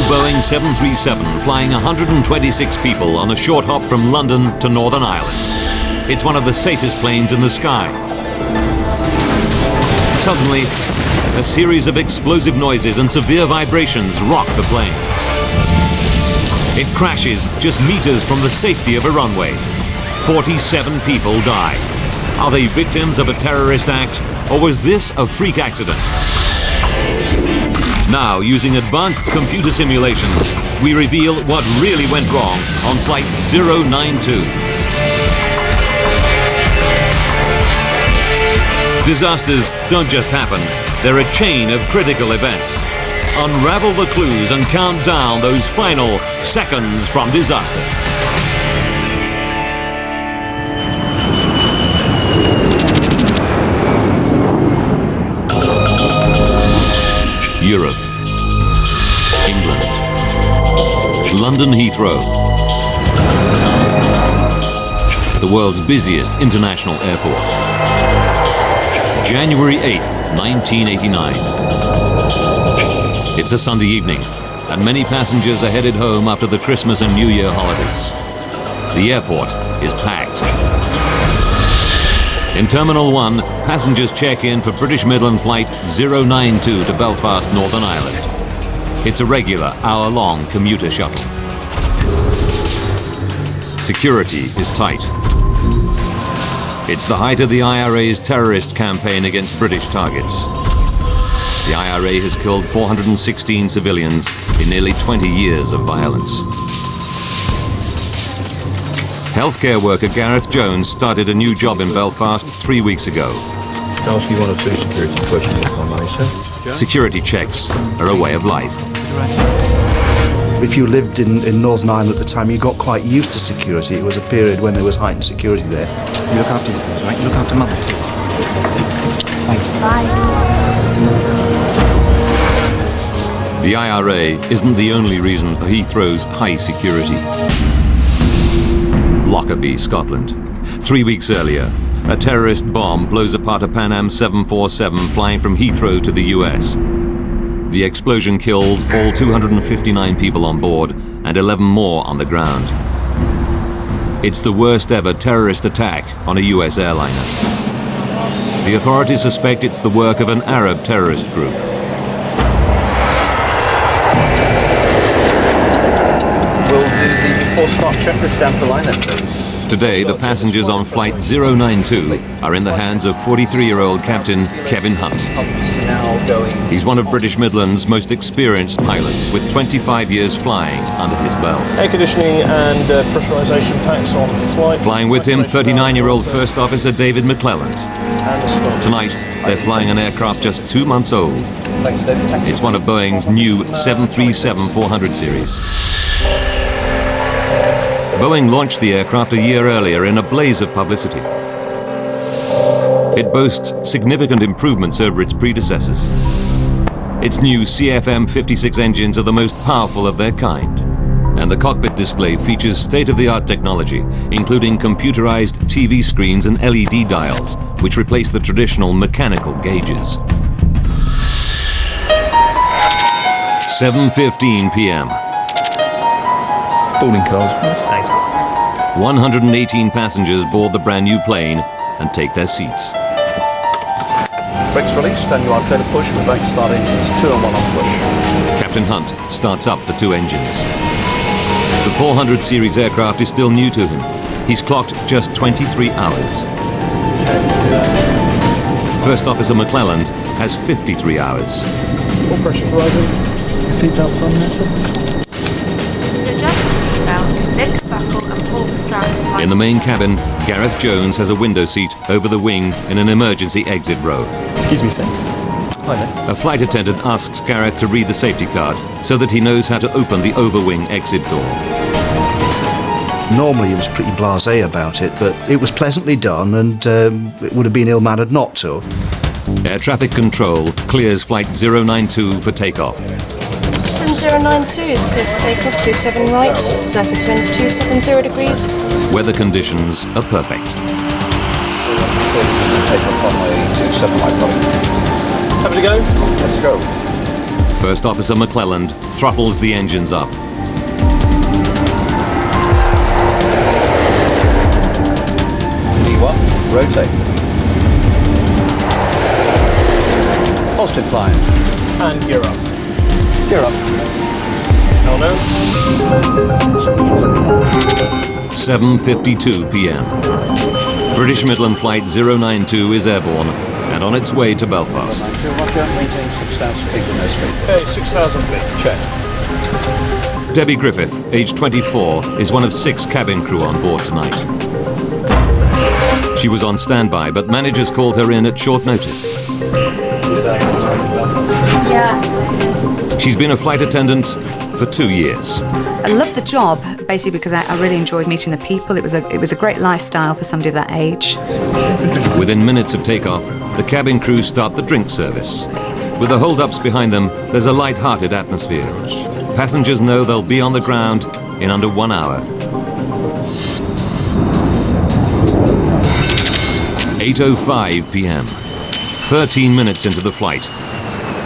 Boeing 737 flying 126 people on a short hop from London to Northern Ireland. It's one of the safest planes in the sky. Suddenly, a series of explosive noises and severe vibrations rock the plane. It crashes just meters from the safety of a runway. 47 people die. Are they victims of a terrorist act, or was this a freak accident? Now, using advanced computer simulations, we reveal what really went wrong on Flight 092. Disasters don't just happen, they're a chain of critical events. Unravel the clues and count down those final seconds from disaster. Europe, England, London Heathrow, the world's busiest international airport. January 8th, 1989. It's a Sunday evening, and many passengers are headed home after the Christmas and New Year holidays. The airport is packed. In Terminal 1, passengers check in for British Midland Flight 092 to Belfast, Northern Ireland. It's a regular hour-long commuter shuttle. Security is tight. It's the height of the IRA's terrorist campaign against British targets. The IRA has killed 416 civilians in nearly 20 years of violence. Healthcare worker Gareth Jones started a new job in Belfast 3 weeks ago. I'll ask you one or two security questions, if I may, sir. Security checks are a way of life. If you lived in Northern Ireland at the time, you got quite used to security. It was a period when there was heightened security there. You look after yourselves, right? You look after Mother. Thanks. Bye. The IRA isn't the only reason for Heathrow's high security. Lockerbie, Scotland. 3 weeks earlier, a terrorist bomb blows apart a Pan Am 747 flying from Heathrow to the US. The explosion kills all 259 people on board and 11 more on the ground. It's the worst ever terrorist attack on a US airliner. The authorities suspect it's the work of an Arab terrorist group. Will the before-start checklist down the line then, please? Today, the passengers on Flight 092 are in the hands of 43-year-old Captain Kevin Hunt. He's one of British Midland's most experienced pilots, with 25 years flying under his belt. Air conditioning and pressurisation packs on flight. Flying with him, 39-year-old First Officer David McClelland. Tonight, they're flying an aircraft just 2 months old. It's one of Boeing's new 737-400 series. Boeing launched the aircraft a year earlier in a blaze of publicity. It boasts significant improvements over its predecessors. Its new CFM56 engines are the most powerful of their kind, and the cockpit display features state-of-the-art technology, including computerized TV screens and LED dials, which replace the traditional mechanical gauges. 7:15 p.m. Boarding cards, please. Thanks. 118 passengers board the brand new plane and take their seats. Brakes released and you are clear to push with back start engines 2 and 1 on push. Captain Hunt starts up the 2 engines. The 400 series aircraft is still new to him. He's clocked just 23 hours. First Officer McClelland has 53 hours. All pressures rising. Seatbelts on there, sir? In the main cabin, Gareth Jones has a window seat over the wing in an emergency exit row. Excuse me, sir. Hi there. A flight attendant asks Gareth to read the safety card so that he knows how to open the overwing exit door. Normally he was pretty blasé about it, but it was pleasantly done, and it would have been ill-mannered not to. Air traffic control clears Flight 092 for takeoff. 092 is clear for takeoff, 27 right, surface winds 270 degrees. Weather conditions are perfect. Takeoff runway 27 right, Happy to go? Let's go. First Officer McClelland throttles the engines up. V1, rotate. Positive climb. And gear up. Gear up. Hell no. 7:52 p.m. British Midland Flight 092 is airborne and on its way to Belfast. Roger, maintain 6,000 feet with no speed. Okay, 6,000 feet. Check. Debbie Griffith, age 24, is one of 6 cabin crew on board tonight. She was on standby, but managers called her in at short notice. Yeah. She's been a flight attendant for 2 years. I love the job, basically because I really enjoyed meeting the people. It was a great lifestyle for somebody of that age. Within minutes of takeoff, the cabin crew start the drink service. With the hold-ups behind them, there's a light-hearted atmosphere. Passengers know they'll be on the ground in under 1 hour. 8:05 p.m. 13 minutes into the flight.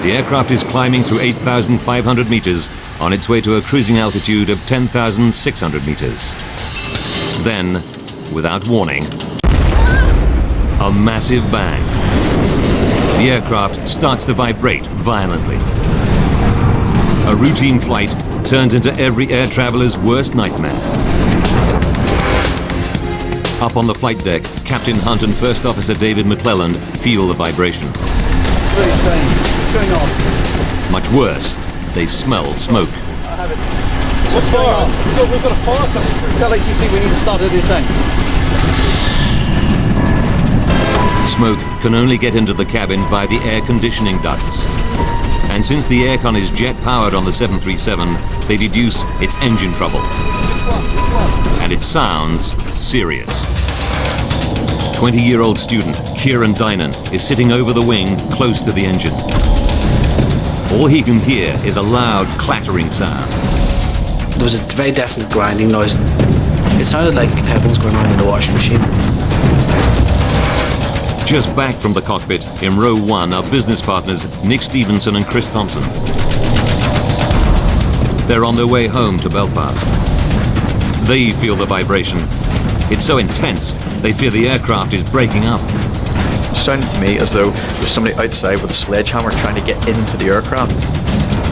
The aircraft is climbing through 8,500 meters on its way to a cruising altitude of 10,600 meters. Then, without warning, a massive bang. The aircraft starts to vibrate violently. A routine flight turns into every air traveler's worst nightmare. Up on the flight deck, Captain Hunt and First Officer David McClelland feel the vibration. It's very strange. What's going on? Much worse, they smell smoke. What's going on? We've got a fire coming through. Tell ATC we need to start a descent. Smoke can only get into the cabin via the air conditioning ducts. And since the aircon is jet-powered on the 737, they deduce it's engine trouble. Which one? And it sounds serious. 20-year-old student Kieran Dynan is sitting over the wing close to the engine. All he can hear is a loud clattering sound. There was a very definite grinding noise. It sounded like pebbles going on in a washing machine. Just back from the cockpit, in row 1 are business partners Nick Stevenson and Chris Thompson. They're on their way home to Belfast. They feel the vibration. It's so intense, they fear the aircraft is breaking up. It sounded to me as though there was somebody outside with a sledgehammer trying to get into the aircraft,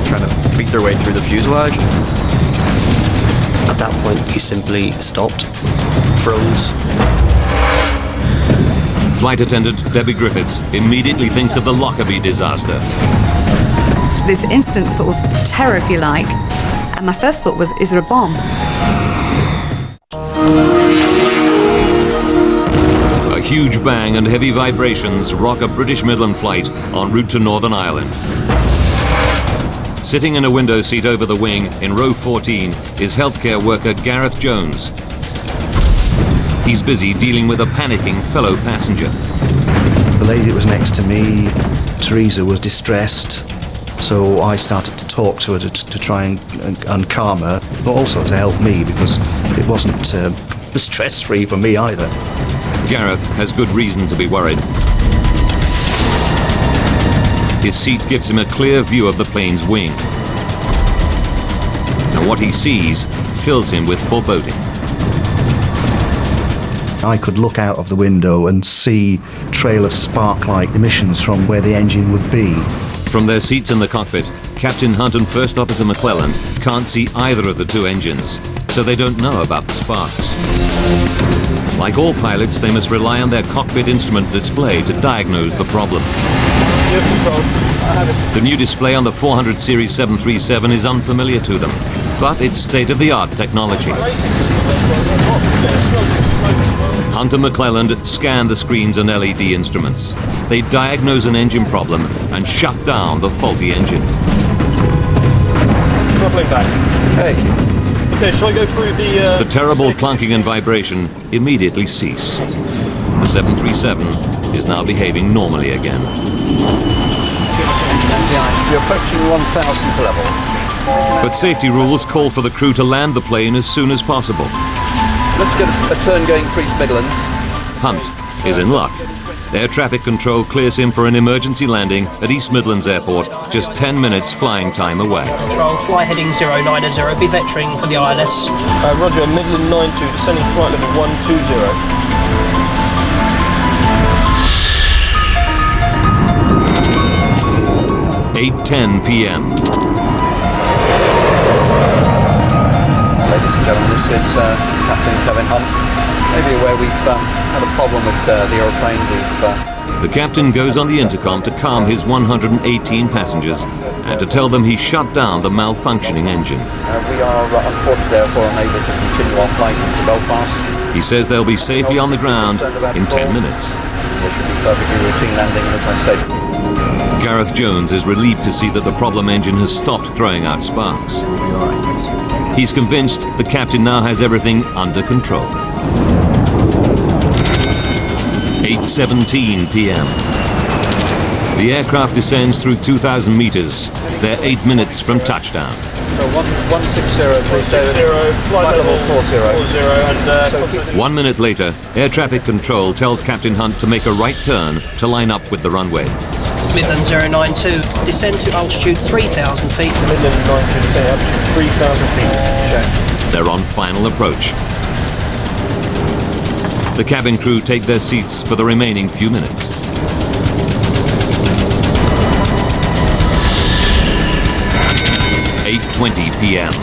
trying to beat their way through the fuselage. At that point, he simply stopped, froze. Flight attendant Debbie Griffiths immediately thinks of the Lockerbie disaster. This instant sort of terror, if you like, and my first thought was, is there a bomb? A huge bang and heavy vibrations rock a British Midland flight en route to Northern Ireland. Sitting in a window seat over the wing in row 14 is healthcare worker Gareth Jones. He's busy dealing with a panicking fellow passenger. The lady that was next to me, Teresa, was distressed, so I started to talk to her to try and calm her, but also to help me because it wasn't stress-free for me either. Gareth has good reason to be worried. His seat gives him a clear view of the plane's wing. And what he sees fills him with foreboding. I could look out of the window and see a trail of spark-like emissions from where the engine would be. From their seats in the cockpit, Captain Hunt and First Officer McClelland can't see either of the 2 engines, so they don't know about the sparks. Like all pilots, they must rely on their cockpit instrument display to diagnose the problem. The new display on the 400 Series 737 is unfamiliar to them, but it's state-of-the-art technology. Hunt and McClelland scan the screens and LED instruments. They diagnose an engine problem and shut down the faulty engine. Throttling back. Hey. Okay, shall I go through the... The terrible clunking and vibration immediately cease. The 737 is now behaving normally again. So you're approaching 1,000 to level. But safety rules call for the crew to land the plane as soon as possible. Let's get a turn going for East Midlands. Hunt is in luck. Air traffic control clears him for an emergency landing at East Midlands Airport, just 10 minutes flying time away. Control, fly heading 090, be vectoring for the ILS. Roger, Midland 92, descending flight level 120. 8:10 p.m. Ladies and gentlemen, this is Captain Kevin Hunt. Maybe aware we've had a problem with the aeroplane. The captain goes on the intercom to calm his 118 passengers and to tell them he shut down the malfunctioning engine. We are unfortunately therefore unable to continue our flight into Belfast. He says they'll be safely on the ground in 10 minutes. There should be perfectly routine landing, and as I said. Gareth Jones is relieved to see that the problem engine has stopped throwing out sparks. He's convinced the captain now has everything under control. 8:17 p.m. The aircraft descends through 2,000 meters. They're 8 minutes from touchdown. So 160, please, David. Flight level 40. And 1 minute later, air traffic control tells Captain Hunt to make a right turn to line up with the runway. Midland 092, descend to altitude 3,000 feet. Midland 92, descend altitude 3,000 feet. Check. They're on final approach. The cabin crew take their seats for the remaining few minutes. (8:20 p.m.)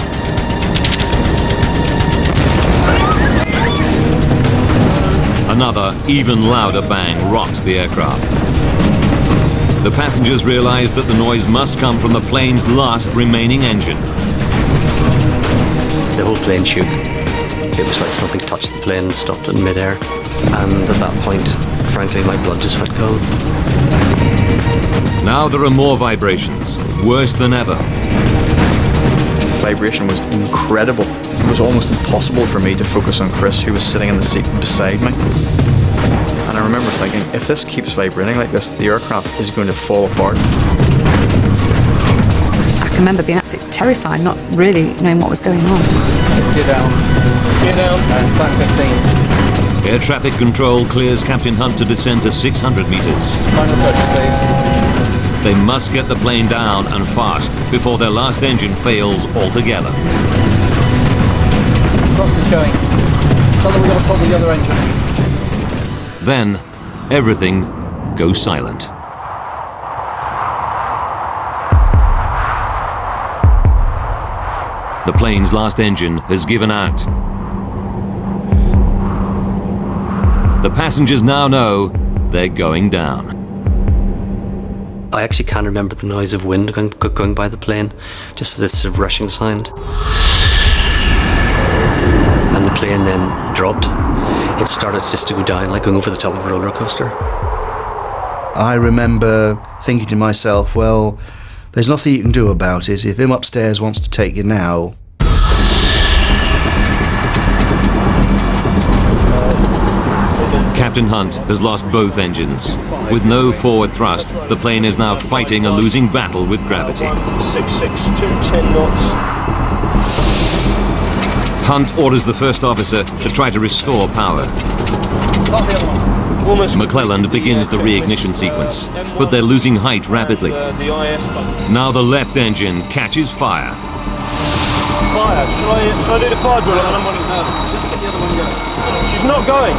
Another, even louder bang rocks the aircraft. The passengers realize that the noise must come from the plane's last remaining engine. The whole plane shook. It was like something touched the plane and stopped it in midair. And at that point, frankly, my blood just went cold. Now there are more vibrations, worse than ever. Vibration was incredible. It was almost impossible for me to focus on Chris, who was sitting in the seat beside me. And I remember thinking, if this keeps vibrating like this, the aircraft is going to fall apart. I can remember being absolutely terrified, not really knowing what was going on. Gear down. Gear down. And flat 15. Air traffic control clears Captain Hunt to descend to 600 meters. Final approach speed. They must get the plane down and fast before their last engine fails altogether. Frost is going. Tell them we've got a problem with the other engine. Then, everything goes silent. The plane's last engine has given out. The passengers now know they're going down. I actually can't remember the noise of wind going by the plane, just this sort of rushing sound. And the plane then dropped. It started just to go down, like going over the top of a roller coaster. I remember thinking to myself, well, there's nothing you can do about it. If him upstairs wants to take you now... Captain Hunt has lost both engines. With no forward thrust, the plane is now fighting a losing battle with gravity. 66210 knots. Hunt orders the first officer to try to restore power. McClelland begins the reignition sequence, but they're losing height rapidly. Now the left engine catches fire. Fire. Shall I do the fire drill? She's not going.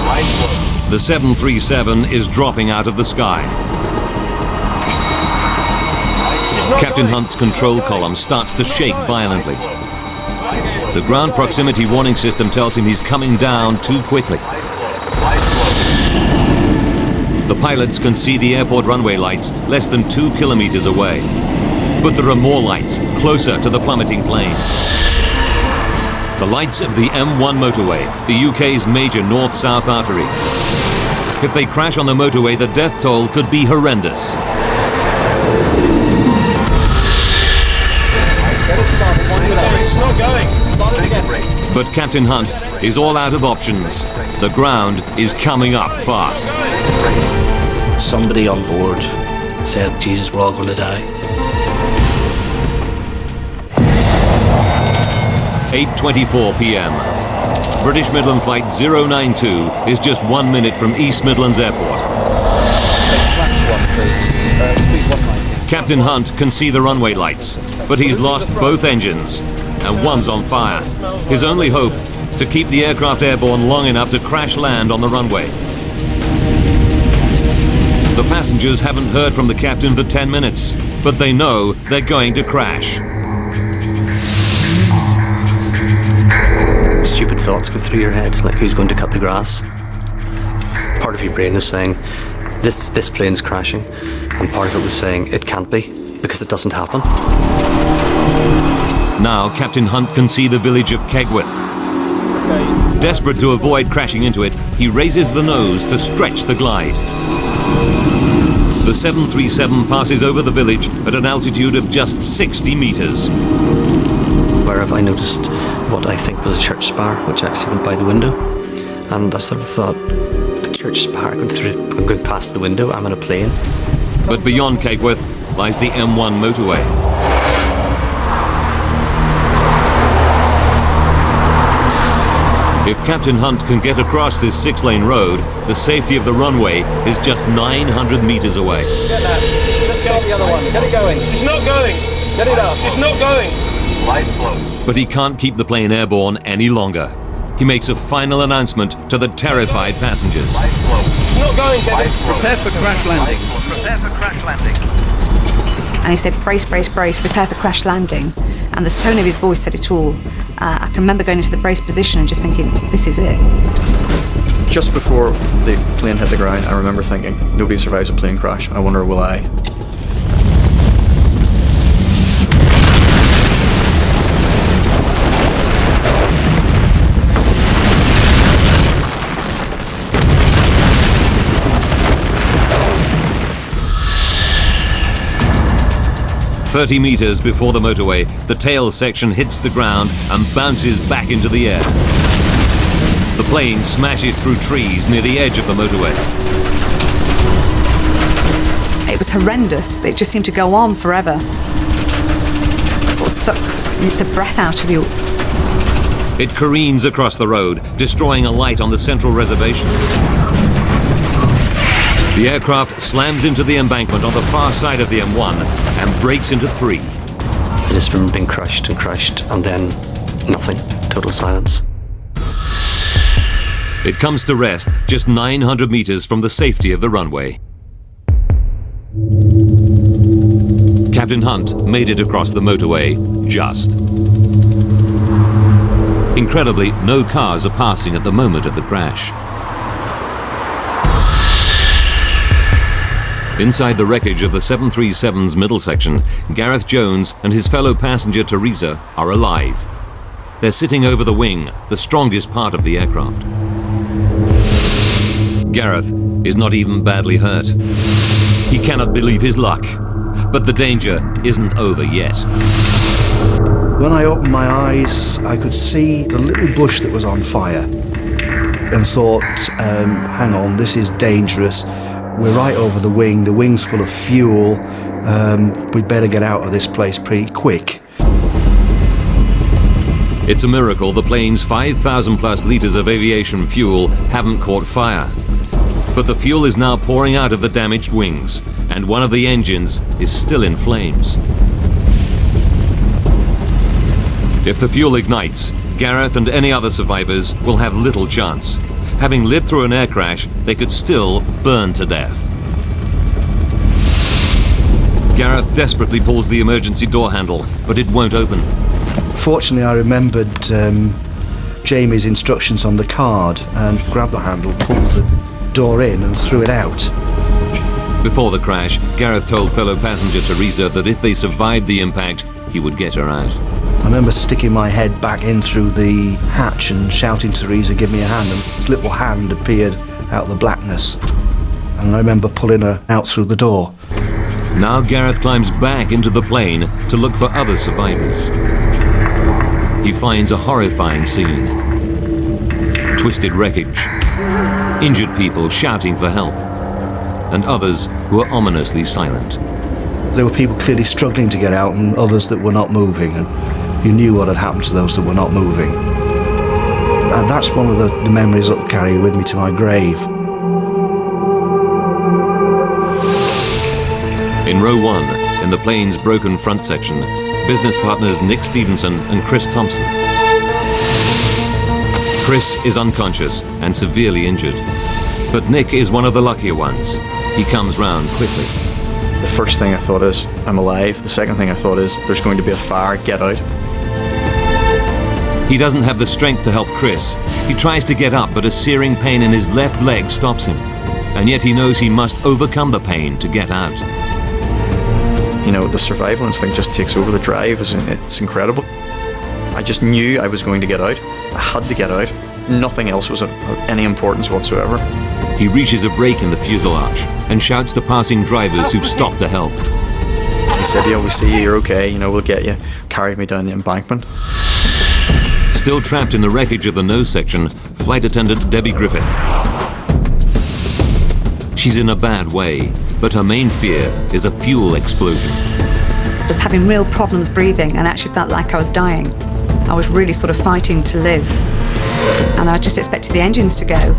The 737 is dropping out of the sky. Captain Hunt's control column starts to shake violently. The ground proximity warning system tells him he's coming down too quickly. The pilots can see the airport runway lights less than 2 kilometers away. But there are more lights closer to the plummeting plane. The lights of the M1 motorway, the UK's major north-south artery. If they crash on the motorway, the death toll could be horrendous. It's not going. But Captain Hunt is all out of options. The ground is coming up fast. Somebody on board said, Jesus, we're all going to die. 8:24 p.m. British Midland Flight 092 is just 1 minute from East Midlands Airport. Speed 190. Captain Hunt can see the runway lights, but he's lost both engines, and one's on fire. His only hope, to keep the aircraft airborne long enough to crash land on the runway. The passengers haven't heard from the captain for 10 minutes, but they know they're going to crash. Stupid thoughts go through your head, like who's going to cut the grass. Part of your brain is saying, this plane's crashing, and part of it was saying, it can't be, because it doesn't happen. Now Captain Hunt can see the village of Kegworth. Desperate to avoid crashing into it, he raises the nose to stretch the glide. The 737 passes over the village at an altitude of just 60 meters. Where have I noticed what I think was a church spire, which actually went by the window, and I sort of thought, a church spire going past the window, I'm in a plane. But beyond Kegworth lies the M1 motorway. If Captain Hunt can get across this 6-lane road, the safety of the runway is just 900 meters away. Get that. Just stop the other one. Get it going. She's not going. Get it up. She's not going. Light flow. But he can't keep the plane airborne any longer. He makes a final announcement to the terrified passengers. Light flow. She's not going, Kevin. Prepare for crash landing. Prepare for crash landing. And he said, brace, brace, brace, prepare for crash landing. And the tone of his voice said it all. I can remember going into the brace position and just thinking, this is it. Just before the plane hit the ground, I remember thinking, nobody survives a plane crash. I wonder, will I? "30 meters before the motorway, the tail section hits the ground and bounces back into the air. The plane smashes through trees near the edge of the motorway. It was horrendous. It just seemed to go on forever. It sort of sucked the breath out of you. It careens across the road, destroying a light on the central reservation. The aircraft slams into the embankment on the far side of the M1 and breaks into 3. I just remember being crushed and then nothing. Total silence. It comes to rest just 900 meters from the safety of the runway. Captain Hunt made it across the motorway just. Incredibly, no cars are passing at the moment of the crash. Inside the wreckage of the 737's middle section, Gareth Jones and his fellow passenger Teresa are alive. They're sitting over the wing, the strongest part of the aircraft. Gareth is not even badly hurt. He cannot believe his luck, but the danger isn't over yet. When I opened my eyes, I could see the little bush that was on fire and thought, hang on, this is dangerous. We're right over the wing's full of fuel, we'd better get out of this place pretty quick. It's a miracle the plane's 5,000 plus litres of aviation fuel haven't caught fire. But the fuel is now pouring out of the damaged wings, and one of the engines is still in flames. If the fuel ignites, Gareth and any other survivors will have little chance. Having lived through an air crash, they could still burn to death. Gareth desperately pulls the emergency door handle, but it won't open. Fortunately, I remembered Jamie's instructions on the card and grabbed the handle, pulled the door in and threw it out. Before the crash, Gareth told fellow passenger Teresa that if they survived the impact, he would get her out. I remember sticking my head back in through the hatch and shouting to Teresa, give me a hand, and this little hand appeared out of the blackness. And I remember pulling her out through the door. Now Gareth climbs back into the plane to look for other survivors. He finds a horrifying scene. Twisted wreckage, injured people shouting for help, and others who are ominously silent. There were people clearly struggling to get out and others that were not moving, and you knew what had happened to those that were not moving. And that's one of the memories that I'll carry with me to my grave. In row 1, in the plane's broken front section, business partners Nick Stevenson and Chris Thompson. Chris is unconscious and severely injured, but Nick is one of the luckier ones. He comes round quickly. The first thing I thought is, I'm alive. The second thing I thought is, there's going to be a fire, get out. He doesn't have the strength to help Chris. He tries to get up, but a searing pain in his left leg stops him. And yet he knows he must overcome the pain to get out. You know, the survival instinct just takes over. The drive, it's incredible. I just knew I was going to get out. I had to get out. Nothing else was of any importance whatsoever. He reaches a break in the fuselage and shouts to passing drivers who've stopped to help. He said, "Yeah, we see you, you're okay, you know, we'll get you." Carried me down the embankment. Still trapped in the wreckage of the nose section, flight attendant Debbie Griffith. She's in a bad way, but her main fear is a fuel explosion. I was having real problems breathing and actually felt like I was dying. I was really sort of fighting to live. And I just expected the engines to go.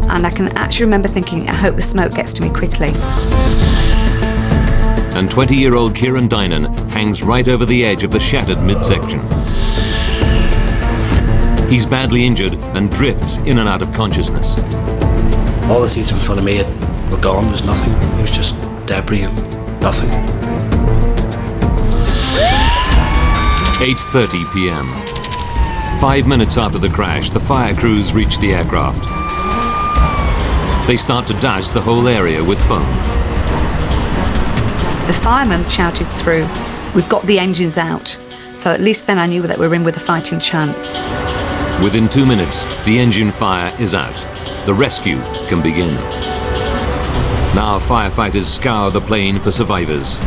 And I can actually remember thinking, I hope the smoke gets to me quickly. And 20-year-old Kieran Dynan hangs right over the edge of the shattered midsection. He's badly injured and drifts in and out of consciousness. All the seats in front of me were gone. There was nothing. It was just debris and nothing. 8:30 p.m. 5 minutes after the crash, the fire crews reach the aircraft. They start to douse the whole area with foam. The fireman shouted through, "We've got the engines out." So at least then I knew that we were in with a fighting chance. Within 2 minutes, the engine fire is out. The rescue can begin. Now firefighters scour the plane for survivors.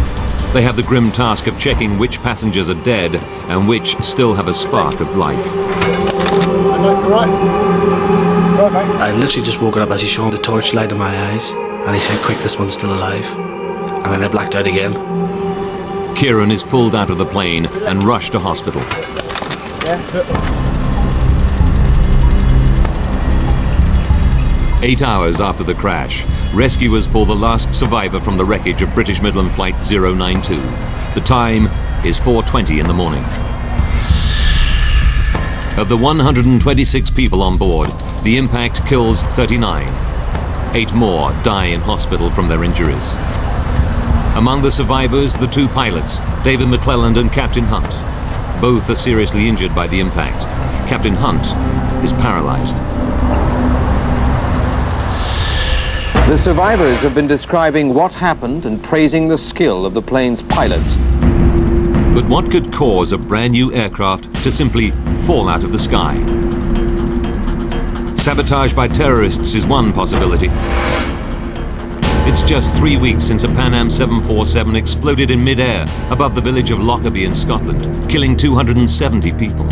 They have the grim task of checking which passengers are dead and which still have a spark of life. I literally just woke up as he shone the torchlight in my eyes, and he said, "Quick, this one's still alive." And then I blacked out again. Kieran is pulled out of the plane and rushed to hospital. 8 hours after the crash, rescuers pull the last survivor from the wreckage of British Midland Flight 092. The time is 4:20 in the morning. Of the 126 people on board, the impact kills 39. 8 more die in hospital from their injuries. Among the survivors, the 2 pilots, David McClelland and Captain Hunt. Both are seriously injured by the impact. Captain Hunt is paralyzed. The survivors have been describing what happened and praising the skill of the plane's pilots. But what could cause a brand new aircraft to simply fall out of the sky? Sabotage by terrorists is one possibility. It's just 3 weeks since a Pan Am 747 exploded in mid-air above the village of Lockerbie in Scotland, killing 270 people.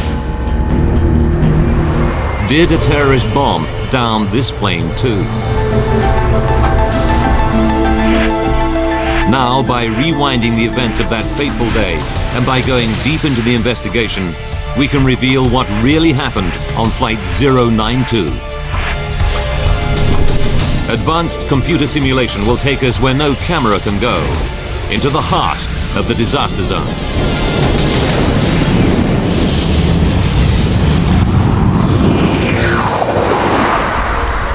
Did a terrorist bomb down this plane too? Now, by rewinding the events of that fateful day and by going deep into the investigation, we can reveal what really happened on Flight 092. Advanced computer simulation will take us where no camera can go, into the heart of the disaster zone.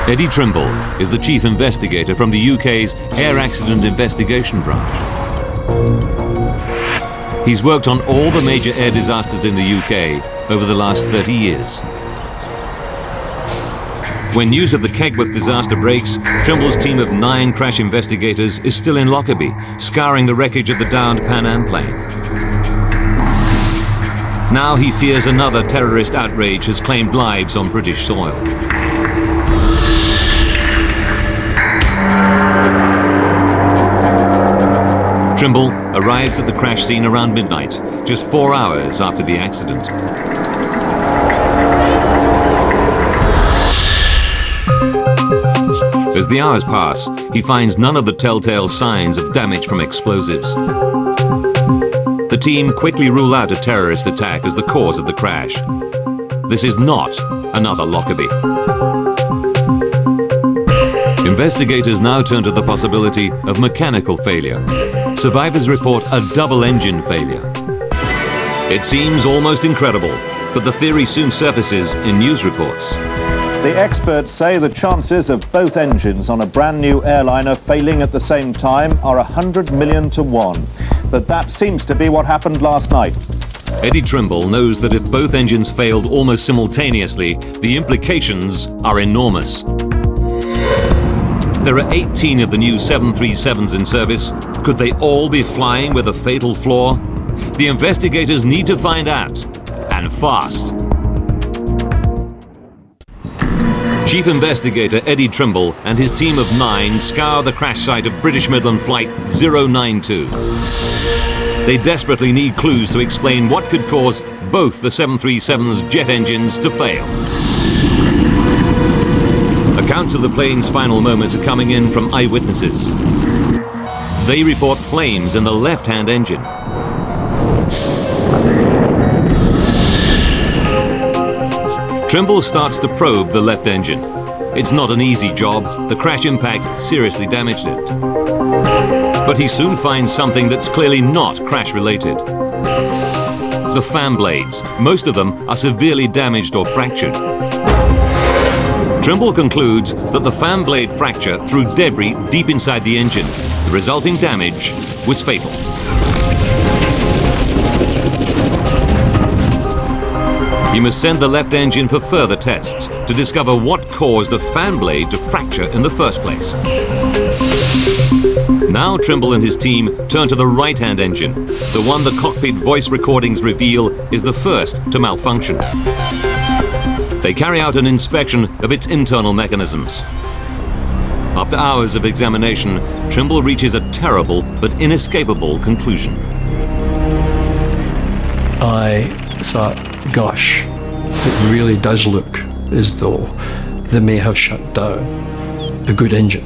Eddie Trimble is the chief investigator from the UK's Air Accident Investigation Branch. He's worked on all the major air disasters in the UK over the last 30 years. When news of the Kegworth disaster breaks, Trimble's team of 9 crash investigators is still in Lockerbie, scouring the wreckage of the downed Pan Am plane. Now he fears another terrorist outrage has claimed lives on British soil. Trimble arrives at the crash scene around midnight, just 4 hours after the accident. As the hours pass, he finds none of the telltale signs of damage from explosives. The team quickly rule out a terrorist attack as the cause of the crash. This is not another Lockerbie. Investigators now turn to the possibility of mechanical failure. Survivors report a double engine failure. It seems almost incredible, but the theory soon surfaces in news reports. The experts say the chances of both engines on a brand new airliner failing at the same time are 100 million to 1. But that seems to be what happened last night. Eddie Trimble knows that if both engines failed almost simultaneously, the implications are enormous. There are 18 of the new 737s in service. Could they all be flying with a fatal flaw? The investigators need to find out, and fast. Chief Investigator Eddie Trimble and his team of 9 scour the crash site of British Midland Flight 092. They desperately need clues to explain what could cause both the 737's jet engines to fail. Accounts of the plane's final moments are coming in from eyewitnesses. They report flames in the left-hand engine. Trimble starts to probe the left engine. It's not an easy job. The crash impact seriously damaged it. But he soon finds something that's clearly not crash-related. The fan blades. Most of them are severely damaged or fractured. Trimble concludes that the fan blade fracture threw debris deep inside the engine. The resulting damage was fatal. He must send the left engine for further tests to discover what caused the fan blade to fracture in the first place. Now Trimble and his team turn to the right-hand engine, the one the cockpit voice recordings reveal is the first to malfunction. They carry out an inspection of its internal mechanisms. After hours of examination, Trimble reaches a terrible but inescapable conclusion. I thought, gosh, it really does look as though they may have shut down a good engine.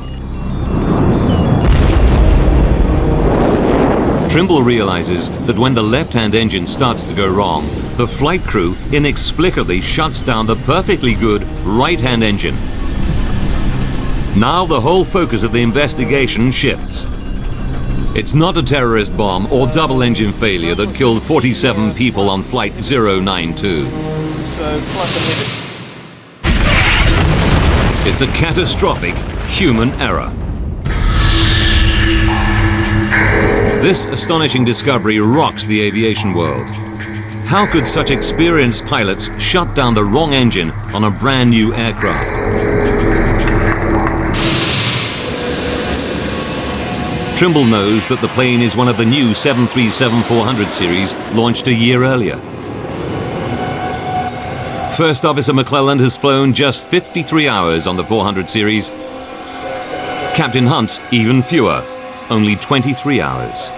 Trimble realizes that when the left-hand engine starts to go wrong, the flight crew inexplicably shuts down the perfectly good right-hand engine. Now the whole focus of the investigation shifts. It's not a terrorist bomb or double engine failure that killed 47 people on Flight 092. It's a catastrophic human error. This astonishing discovery rocks the aviation world. How could such experienced pilots shut down the wrong engine on a brand new aircraft? Trimble knows that the plane is one of the new 737-400 series launched a year earlier. First Officer McClelland has flown just 53 hours on the 400 series. Captain Hunt even fewer, only 23 hours.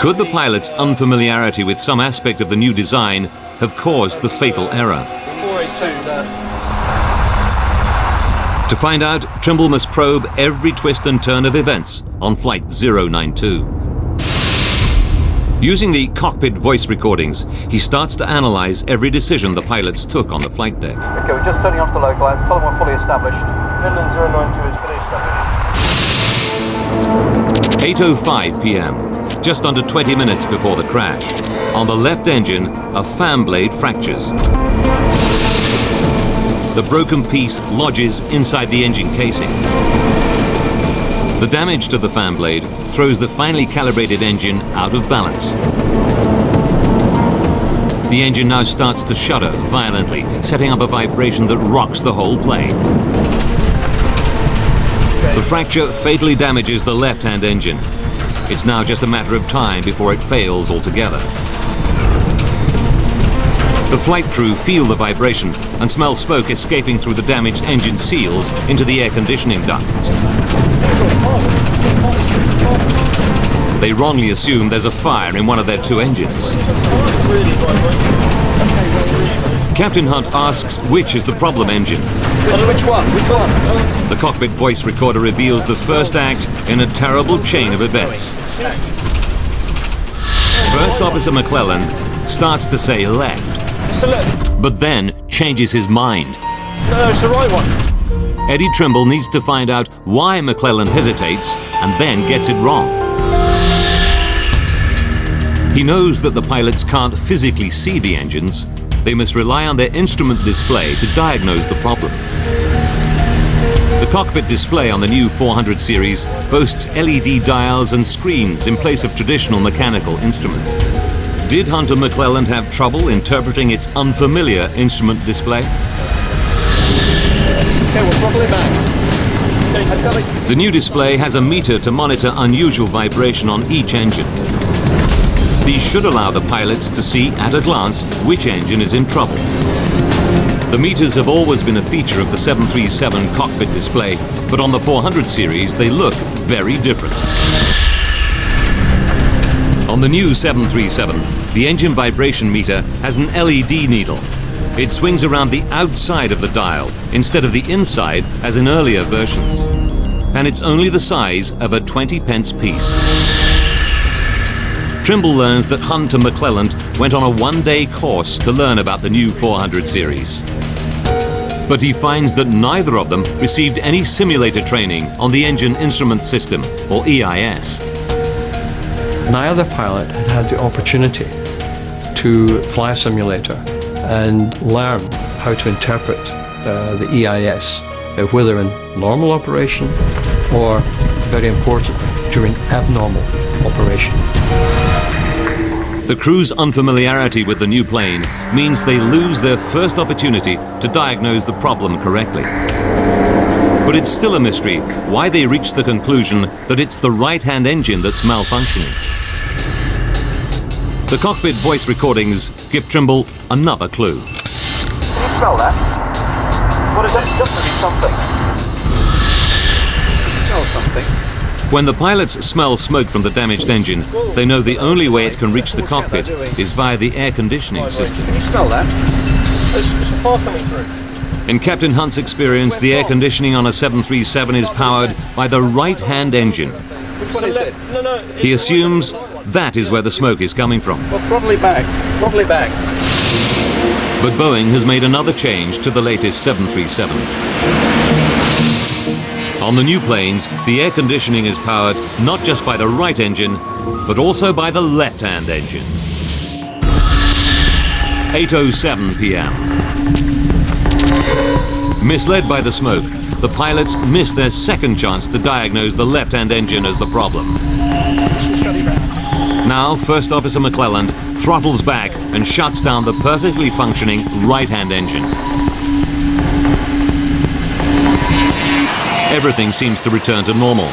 Could the pilot's unfamiliarity with some aspect of the new design have caused the fatal error? To find out, Trimble must probe every twist and turn of events on Flight 092. Using the cockpit voice recordings, he starts to analyze every decision the pilots took on the flight deck. Okay, we're just turning off the localizer. Tell them we're fully established. Midland 092 is fully established. 8:05 p.m., just under 20 minutes before the crash. On the left engine, a fan blade fractures. The broken piece lodges inside the engine casing. The damage to the fan blade throws the finely calibrated engine out of balance. The engine now starts to shudder violently, setting up a vibration that rocks the whole plane. The fracture fatally damages the left-hand engine. It's now just a matter of time before it fails altogether. The flight crew feel the vibration and smell smoke escaping through the damaged engine seals into the air conditioning ducts. They wrongly assume there's a fire in one of their two engines. Captain Hunt asks which is the problem engine. Which one? Which one? The cockpit voice recorder reveals the first act in a terrible chain of events. First Officer McClelland starts to say left, but then changes his mind. No, it's the right one. Eddie Trimble needs to find out why McClelland hesitates and then gets it wrong. He knows that the pilots can't physically see the engines. They must rely on their instrument display to diagnose the problem. The cockpit display on the new 400 series boasts LED dials and screens in place of traditional mechanical instruments. Did Hunt and McClelland have trouble interpreting its unfamiliar instrument display? Okay, we'll throttle it back. The new display has a meter to monitor unusual vibration on each engine. These should allow the pilots to see at a glance which engine is in trouble. The meters have always been a feature of the 737 cockpit display, but on the 400 series they look very different. On the new 737, the engine vibration meter has an LED needle. It swings around the outside of the dial instead of the inside as in earlier versions. And it's only the size of a 20-pence piece. Trimble learns that Hunt and McClelland went on a one-day course to learn about the new 400 series. But he finds that neither of them received any simulator training on the Engine Instrument System, or EIS. Neither pilot had had the opportunity to fly a simulator and learn how to interpret the EIS, whether in normal operation or, very importantly, during abnormal operation. The crew's unfamiliarity with the new plane means they lose their first opportunity to diagnose the problem correctly. But it's still a mystery why they reached the conclusion that it's the right-hand engine that's malfunctioning. The cockpit voice recordings give Trimble another clue. Can you smell that? What is that? It does something. Smell something. When the pilots smell smoke from the damaged engine, they know the only way it can reach the cockpit is via the air conditioning system. Can you smell that? There's a fire coming through. In Captain Hunt's experience, the air conditioning on a 737 is powered by the right-hand engine. Which one is it? He assumes that is where the smoke is coming from. Well, throttle it back. Throttle it back. But Boeing has made another change to the latest 737. On the new planes, the air conditioning is powered not just by the right engine, but also by the left-hand engine. 8:07 p.m. Misled by the smoke, the pilots miss their second chance to diagnose the left-hand engine as the problem. Now, First Officer McClelland throttles back and shuts down the perfectly functioning right-hand engine. Everything seems to return to normal.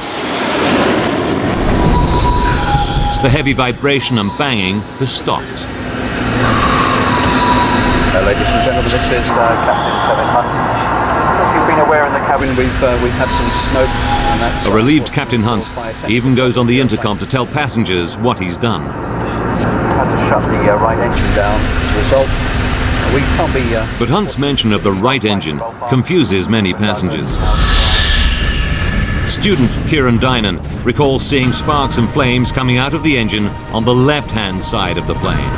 The heavy vibration and banging has stopped. Ladies and gentlemen, this is Captain Kevin Hunt. As you've been aware in the cabin, we've had some smoke. And that's, a relieved Captain Hunt even goes on the intercom to tell passengers what he's done. Had to shut the right engine down as a result. We can't be... But Hunt's mention of the right engine confuses many passengers. Student Kieran Dynan recalls seeing sparks and flames coming out of the engine on the left-hand side of the plane.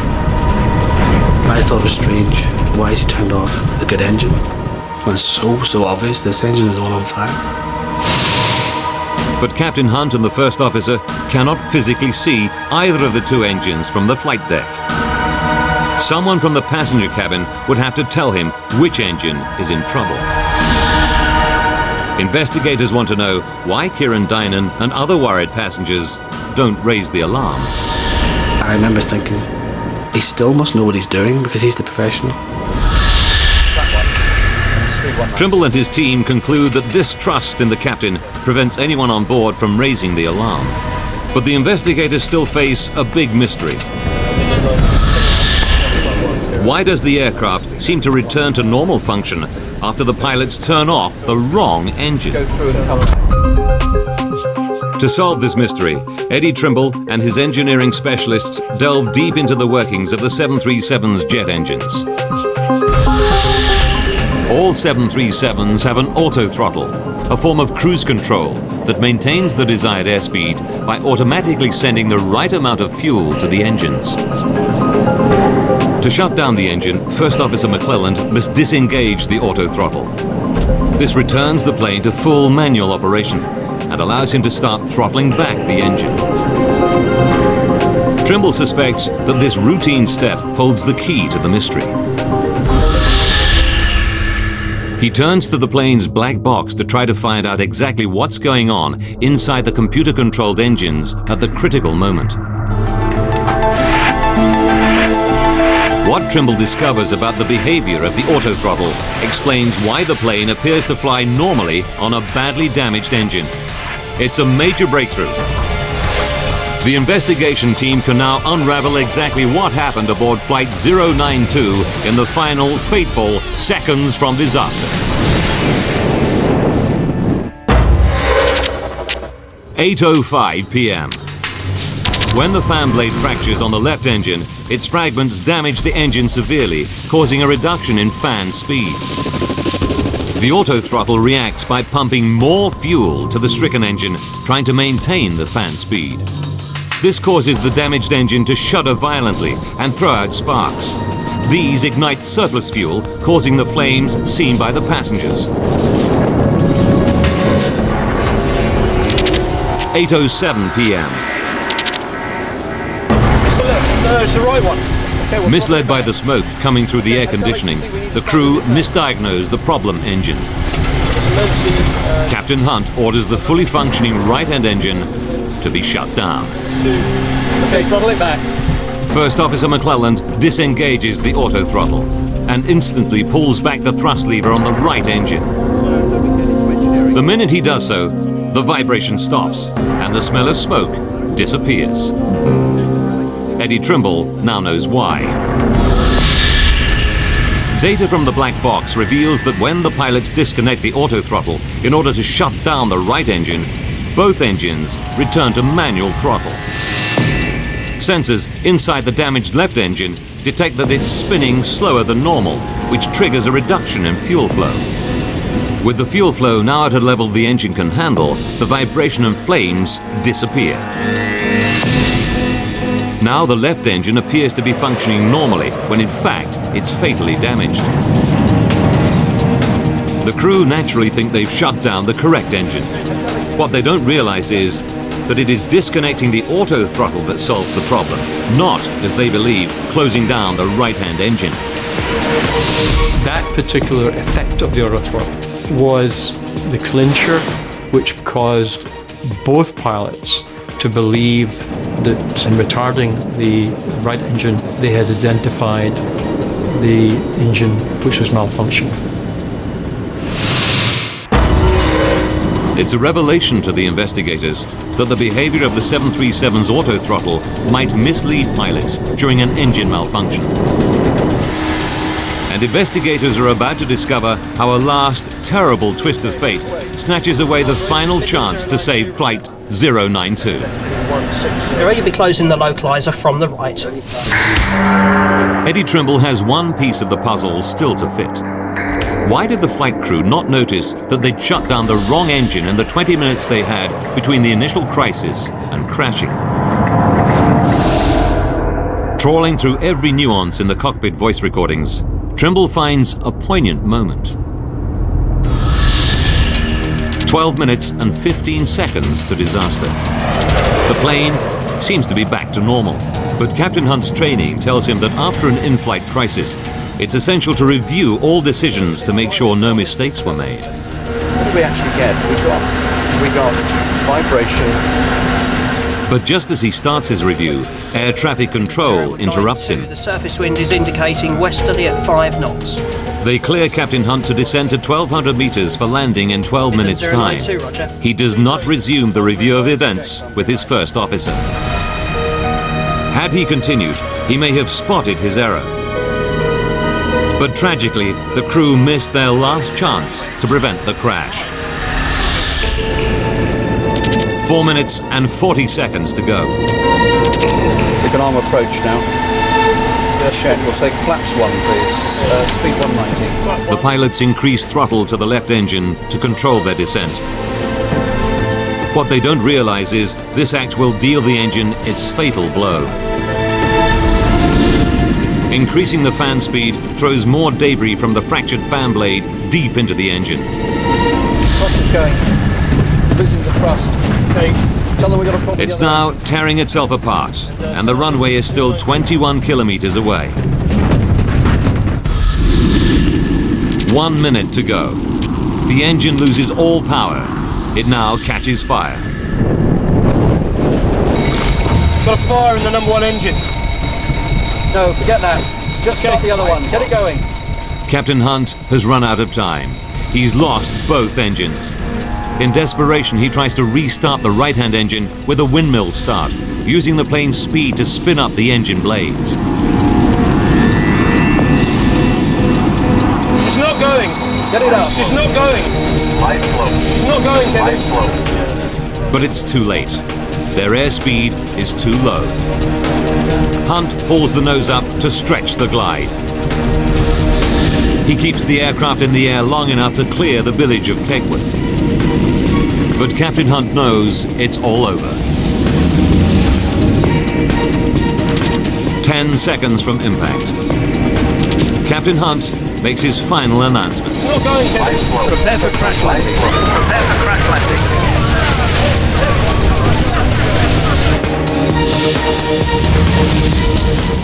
I thought it was strange. Why is he turned off the good engine? When it's so obvious this engine is the one on fire. But Captain Hunt and the first officer cannot physically see either of the two engines from the flight deck. Someone from the passenger cabin would have to tell him which engine is in trouble. Investigators want to know why Kieran Dynan and other worried passengers don't raise the alarm. I remember thinking, he still must know what he's doing because he's the professional. Trimble and his team conclude that this trust in the captain prevents anyone on board from raising the alarm. But the investigators still face a big mystery. Why does the aircraft seem to return to normal function after the pilots turn off the wrong engine? To solve this mystery, Eddie Trimble and his engineering specialists delve deep into the workings of the 737's jet engines. All 737s have an auto-throttle, a form of cruise control that maintains the desired airspeed by automatically sending the right amount of fuel to the engines. To shut down the engine, First Officer McClelland must disengage the auto-throttle. This returns the plane to full manual operation and allows him to start throttling back the engine. Trimble suspects that this routine step holds the key to the mystery. He turns to the plane's black box to try to find out exactly what's going on inside the computer-controlled engines at the critical moment. What Trimble discovers about the behavior of the autothrottle explains why the plane appears to fly normally on a badly damaged engine. It's a major breakthrough. The investigation team can now unravel exactly what happened aboard Flight 092 in the final, fateful seconds from disaster. 8:05 p.m. When the fan blade fractures on the left engine, its fragments damage the engine severely, causing a reduction in fan speed. The autothrottle reacts by pumping more fuel to the stricken engine, trying to maintain the fan speed. This causes the damaged engine to shudder violently and throw out sparks. These ignite surplus fuel, causing the flames seen by the passengers. 8:07 p.m. It's the left. No, it's the right one. Misled by the smoke coming through the air conditioning, the crew misdiagnosed the problem engine. Captain Hunt orders the fully functioning right-hand engine to be shut down. Okay, throttle it back. First Officer McClelland disengages the autothrottle and instantly pulls back the thrust lever on the right engine. The minute he does so, the vibration stops and the smell of smoke disappears. Eddie Trimble now knows why. Data from the black box reveals that when the pilots disconnect the autothrottle in order to shut down the right engine, both engines return to manual throttle. Sensors inside the damaged left engine detect that it's spinning slower than normal, which triggers a reduction in fuel flow. With the fuel flow now at a level the engine can handle, the vibration and flames disappear. Now the left engine appears to be functioning normally, when in fact it's fatally damaged. The crew naturally think they've shut down the correct engine. What they don't realize is that it is disconnecting the autothrottle that solves the problem, not, as they believe, closing down the right-hand engine. That particular effect of the autothrottle was the clincher which caused both pilots to believe that in retarding the right engine, they had identified the engine which was malfunctioning. It's a revelation to the investigators that the behavior of the 737's autothrottle might mislead pilots during an engine malfunction. And investigators are about to discover how a last terrible twist of fate snatches away the final chance to save Flight 092. They're ready to be closing the localizer from the right. Eddie Trimble has one piece of the puzzle still to fit. Why did the flight crew not notice that they'd shut down the wrong engine in the 20 minutes they had between the initial crisis and crashing? Trawling through every nuance in the cockpit voice recordings, Trimble finds a poignant moment. 12 minutes and 15 seconds to disaster. The plane seems to be back to normal, but Captain Hunt's training tells him that after an in-flight crisis, it's essential to review all decisions to make sure no mistakes were made. What did we actually get? We got vibration. But just as he starts his review, air traffic control interrupts him. The surface wind is indicating westerly at 5 knots. They clear Captain Hunt to descend to 1,200 meters for landing in 12 minutes' time. He does not resume the review of events with his first officer. Had he continued, he may have spotted his error. But tragically, the crew missed their last chance to prevent the crash. 4 minutes and 40 seconds to go. We can arm approach now. Yes, check. We'll take flaps 1, please. Speed 190. The pilots increase throttle to the left engine to control their descent. What they don't realize is this act will deal the engine its fatal blow. Increasing the fan speed throws more debris from the fractured fan blade deep into the engine. Thrust is going. Losing the thrust. Okay, Tell them we got a problem. It's now tearing itself apart, and the runway is still 21 kilometers away. 1 minute to go. The engine loses all power. It now catches fire. Got a fire in the number 1 engine. No, forget that. Just stop the other one. Get it going. Captain Hunt has run out of time. He's lost both engines. In desperation, he tries to restart the right-hand engine with a windmill start, using the plane's speed to spin up the engine blades. She's not going. Get it out. She's not going. She's not going, Kevin. But it's too late. Their airspeed is too low. Hunt pulls the nose up to stretch the glide. He keeps the aircraft in the air long enough to clear the village of Kegworth. But Captain Hunt knows it's all over. 10 seconds from impact. Captain Hunt makes his final announcement. It's not going, Kevin. Prepare for crash landing. Prepare for crash landing.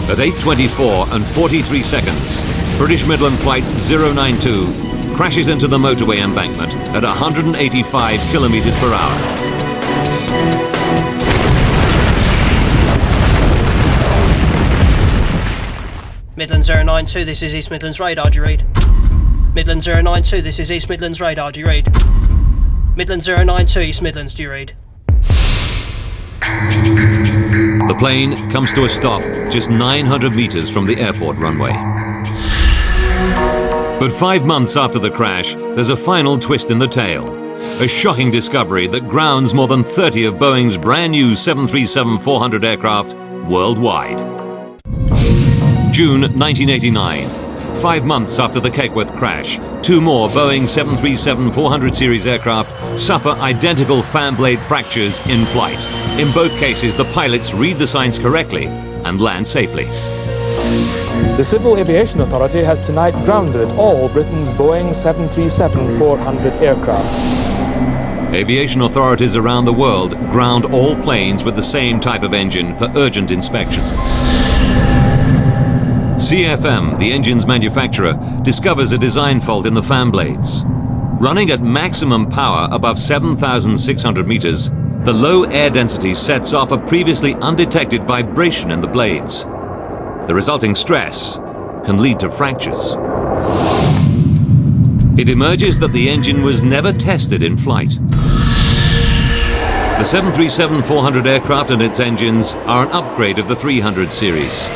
At 8:24 and 43 seconds, British Midland Flight 092 crashes into the motorway embankment at 185 kilometers per hour. Midland 092, this is East Midlands radar, do you read? Midland 092, this is East Midlands radar, do you read? Midland 092, East Midlands, do you read? The plane comes to a stop just 900 meters from the airport runway. But 5 months after the crash, there's a final twist in the tale. A shocking discovery that grounds more than 30 of Boeing's brand new 737-400 aircraft worldwide. June 1989. 5 months after the Kegworth crash, 2 more Boeing 737-400 series aircraft suffer identical fan blade fractures in flight. In both cases, the pilots read the signs correctly and land safely. The Civil Aviation Authority has tonight grounded all Britain's Boeing 737-400 aircraft. Aviation authorities around the world ground all planes with the same type of engine for urgent inspection. CFM, the engine's manufacturer, discovers a design fault in the fan blades. Running at maximum power above 7,600 meters, the low air density sets off a previously undetected vibration in the blades. The resulting stress can lead to fractures. It emerges that the engine was never tested in flight. The 737-400 aircraft and its engines are an upgrade of the 300 series.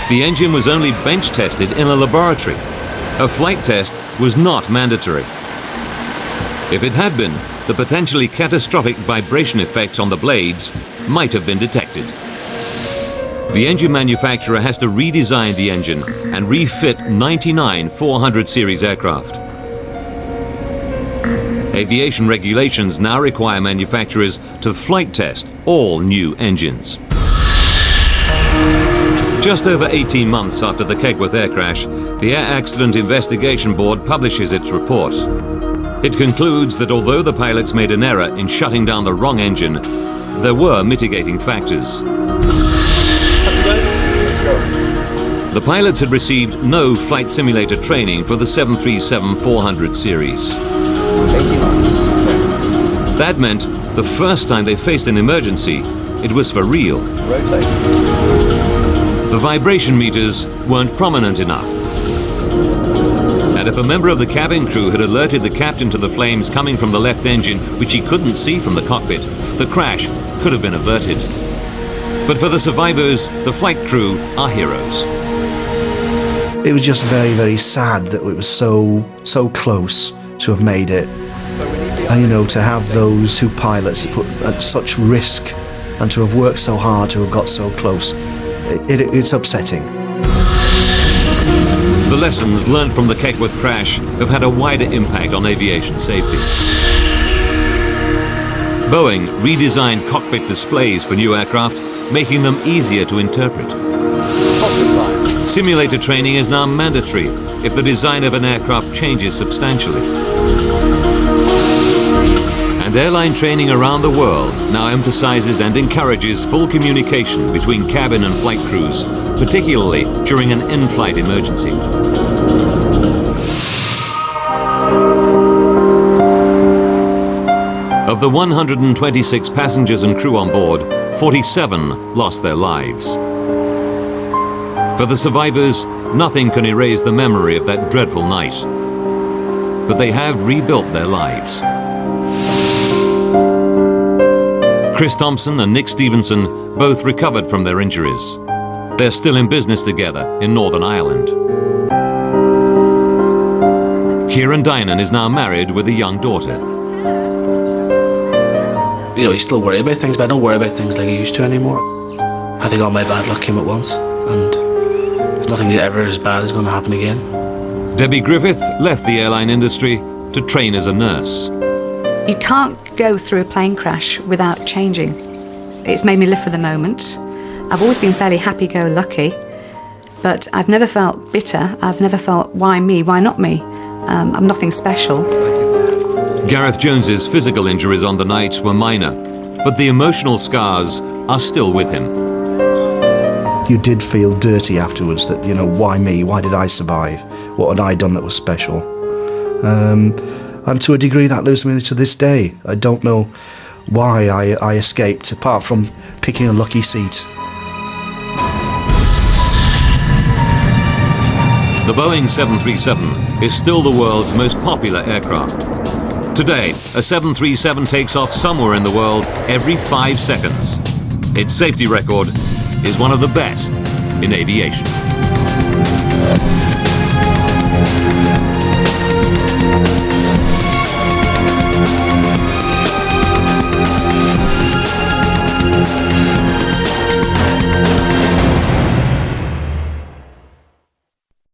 The engine was only bench tested in a laboratory. A flight test was not mandatory. If it had been, the potentially catastrophic vibration effects on the blades might have been detected. The engine manufacturer has to redesign the engine and refit 99 400 series aircraft. Aviation regulations now require manufacturers to flight test all new engines. Just over 18 months after the Kegworth air crash, the Air Accident Investigation Board publishes its report. It concludes that although the pilots made an error in shutting down the wrong engine, there were mitigating factors. The pilots had received no flight simulator training for the 737-400 series. 18 months. That meant the first time they faced an emergency, it was for real. Rotate. The vibration meters weren't prominent enough. And if a member of the cabin crew had alerted the captain to the flames coming from the left engine, which he couldn't see from the cockpit, the crash could have been averted. But for the survivors, the flight crew are heroes. It was just very, very sad that it was so close to have made it. And you know, to have those 2 pilots put at such risk and to have worked so hard to have got so close, it's upsetting. The lessons learned from the Kegworth crash have had a wider impact on aviation safety. Boeing redesigned cockpit displays for new aircraft, making them easier to interpret. Simulator training is now mandatory if the design of an aircraft changes substantially. And with airline training around the world now emphasizes and encourages full communication between cabin and flight crews, particularly during an in-flight emergency. Of the 126 passengers and crew on board, 47 lost their lives. For the survivors, nothing can erase the memory of that dreadful night. But they have rebuilt their lives. Chris Thompson and Nick Stevenson both recovered from their injuries. They're still in business together in Northern Ireland. Kieran Dynan is now married with a young daughter. You know, you still worry about things, but I don't worry about things like I used to anymore. I think all my bad luck came at once, and there's nothing ever as bad is going to happen again. Debbie Griffith left the airline industry to train as a nurse. You can't go through a plane crash without changing. It's made me live for the moment. I've always been fairly happy-go-lucky, but I've never felt bitter. I've never felt, why me, why not me? I'm nothing special. Gareth Jones's physical injuries on the night were minor, but the emotional scars are still with him. You did feel dirty afterwards that, you know, why me? Why did I survive? What had I done that was special? And to a degree that lives with me to this day. I don't know why I escaped, apart from picking a lucky seat. The Boeing 737 is still the world's most popular aircraft. Today, a 737 takes off somewhere in the world every 5 seconds. Its safety record is one of the best in aviation.